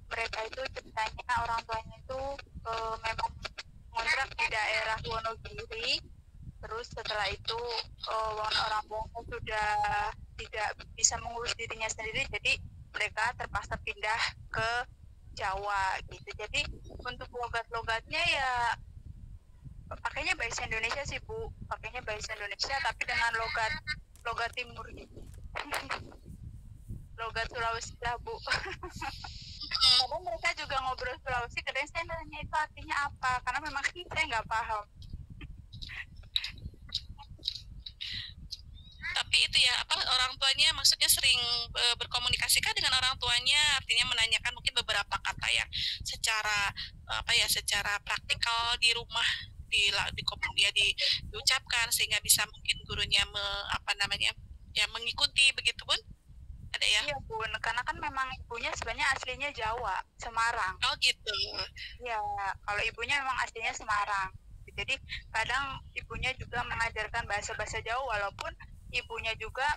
mereka itu ceritanya orang tuanya itu memang ngontrak di daerah Wonogiri. Terus setelah itu orang tuanya sudah tidak bisa mengurus dirinya sendiri, jadi mereka terpaksa pindah ke Jawa gitu. Jadi untuk logat-logatnya ya pakainya bahasa Indonesia sih Bu, pakainya bahasa Indonesia tapi dengan logat timur gitu. Logat Sulawesi lah Bu. Kadang mereka juga ngobrol Sulawesi, kadang saya nanya itu artinya apa, karena memang saya nggak paham. Tapi itu ya orang tuanya maksudnya sering berkomunikasikah dengan orang tuanya, artinya menanyakan mungkin beberapa kata yang secara praktikal di rumah diucapkan sehingga bisa mungkin gurunya mengikuti begitu Bun? Ada ya? Iya Bun, karena kan memang ibunya sebenarnya aslinya Jawa, Semarang. Oh gitu. Iya, kalau ibunya memang aslinya Semarang. Jadi kadang ibunya juga mengajarkan bahasa-bahasa Jawa walaupun ibunya juga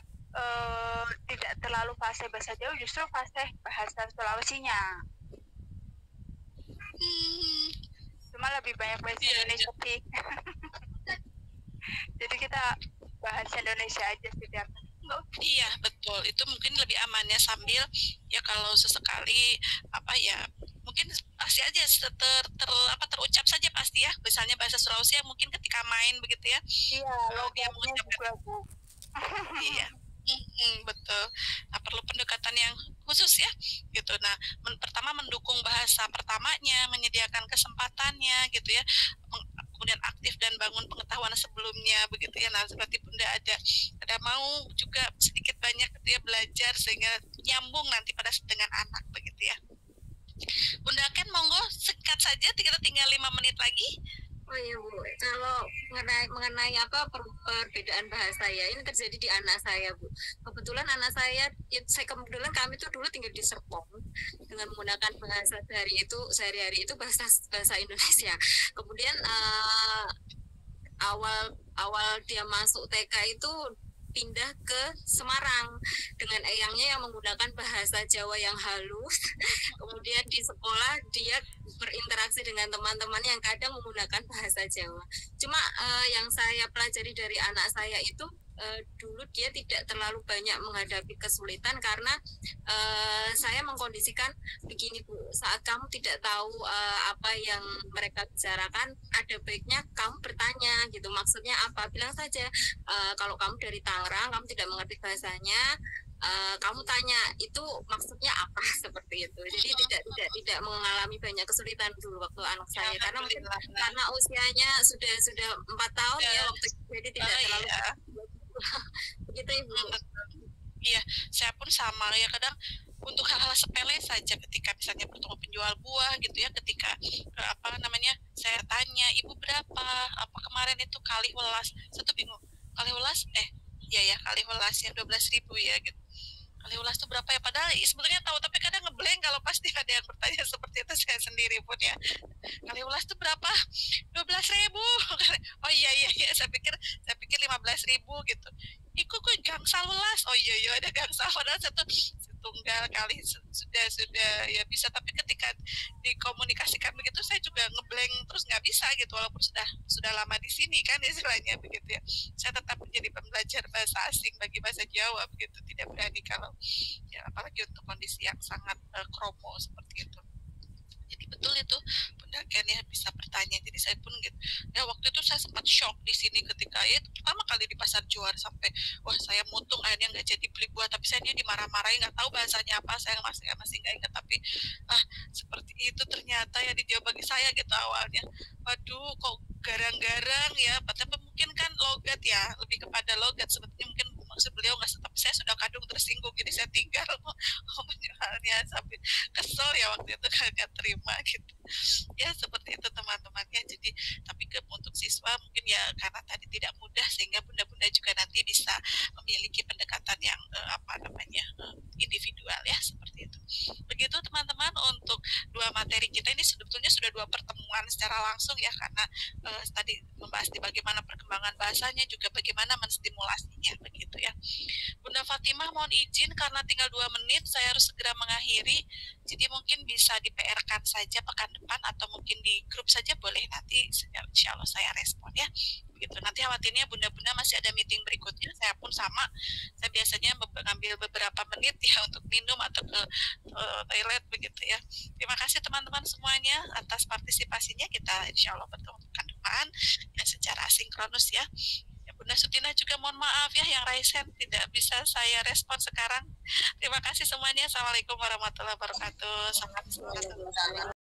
tidak terlalu fase bahasa Jawa, justru fase bahasa Sulawesinya. Cuma lebih banyak bahasa Indonesia sih. Jadi kita bahasa Indonesia aja sih. Iya betul, itu mungkin lebih amannya sambil ya kalau sesekali apa ya mungkin pasti aja terucap saja pasti ya, misalnya bahasa Sulawesi yang mungkin ketika main begitu ya. Iya, dia mengucapkan iya. Betul. Nah, perlu pendekatan yang khusus ya, gitu. Nah, pertama mendukung bahasa pertamanya, menyediakan kesempatannya, gitu ya. Kemudian aktif dan bangun pengetahuan sebelumnya, begitu ya. Nah, seperti Bunda ada mau juga sedikit banyak gitu ya belajar sehingga nyambung nanti pada dengan anak, begitu ya. Bunda Ken, monggo singkat saja, kita tinggal 5 menit lagi. Oh iya Bu, kalau mengenai apa perbedaan bahasa ya, ini terjadi di anak saya Bu. Kebetulan anak saya kebetulan kami tuh dulu tinggal di Serpong dengan menggunakan bahasa sehari-hari itu bahasa Indonesia. Kemudian awal dia masuk TK itu pindah ke Semarang dengan eyangnya yang menggunakan bahasa Jawa yang halus. Kemudian di sekolah dia berinteraksi dengan teman-teman yang kadang menggunakan bahasa Jawa. Cuma yang saya pelajari dari anak saya itu dulu dia tidak terlalu banyak menghadapi kesulitan karena saya mengkondisikan begini Bu, saat kamu tidak tahu apa yang mereka bicarakan, ada baiknya kamu bertanya gitu, maksudnya apa, bilang saja kalau kamu dari Tangerang, kamu tidak mengerti bahasanya, kamu tanya itu maksudnya apa, seperti itu. Jadi tidak mengalami banyak kesulitan dulu waktu anak saya karena mungkin karena usianya sudah 4 tahun ya waktu itu, jadi tidak terlalu begitu Ibu. Iya, saya pun sama ya, kadang untuk hal-hal sepele saja ketika misalnya bertemu penjual buah gitu ya, ketika saya tanya ibu berapa, apa kemarin itu kali welas, satu bingung, kali welas kali welasnya 12.000 ya gitu. Kali ulas itu berapa ya, padahal sebenarnya tahu tapi kadang ngeblank kalau pasti ada yang bertanya seperti itu, saya sendiri pun ya. Kali ulas itu berapa? 12.000. Oh iya saya pikir 15.000 gitu. Iku gangsal welas. Oh iya ada gangsal, padahal tunggal kali sudah ya bisa, tapi ketika dikomunikasikan begitu saya juga ngeblank terus, nggak bisa gitu, walaupun sudah lama di sini kan istilahnya begitu ya. Saya tetap menjadi pembelajar bahasa asing bagi bahasa Jawa begitu, tidak berani kalau ya apalagi untuk kondisi yang sangat kromo seperti itu. Jadi betul itu Bunda Ken ya, bisa bertanya. Jadi saya pun gitu ya, waktu itu saya sempat shock di sini ketika ya pertama kali di Pasar Juar, sampai wah saya mutung akhirnya nggak jadi beli buah, tapi saya dimarah-marahin, nggak tahu bahasanya apa, saya masih nggak ingat, tapi seperti itu ternyata ya dijawab bagi saya gitu awalnya. Waduh kok garang-garang ya, padahal mungkin kan logat ya, lebih kepada logat sebetulnya, mungkin maksud beliau nggak, tapi saya sudah kadung tersinggung, jadi saya tinggal menjualnya sampai kesel ya waktu itu kan nggak terima gitu ya, seperti itu teman-temannya. Jadi tapi untuk siswa mungkin ya karena tadi tidak mudah, sehingga bunda-bunda juga nanti bisa memiliki pendekatan yang individual ya, seperti itu. Begitu teman-teman, untuk 2 materi kita ini sebetulnya sudah 2 pertemuan secara langsung ya, karena tadi membahas di bagaimana perkembangan bahasanya, juga bagaimana menstimulasinya begitu ya. Bunda Fatimah mohon izin karena tinggal 2 menit saya harus segera mengakhiri, jadi mungkin bisa di PR-kan saja pekan depan atau mungkin di grup saja boleh, nanti insya Allah saya respon ya begitu. Nanti khawatirnya bunda-bunda masih ada meeting berikutnya, saya pun sama, saya biasanya mengambil beberapa menit ya untuk minum atau ke toilet begitu ya. Terima kasih teman-teman semuanya atas partisipasinya, kita insya Allah bertemu pekan depan ya secara asinkronus ya. Bunda Sutina juga mohon maaf ya, yang raisen tidak bisa saya respon sekarang. Terima kasih semuanya. Assalamualaikum warahmatullahi wabarakatuh. Selamat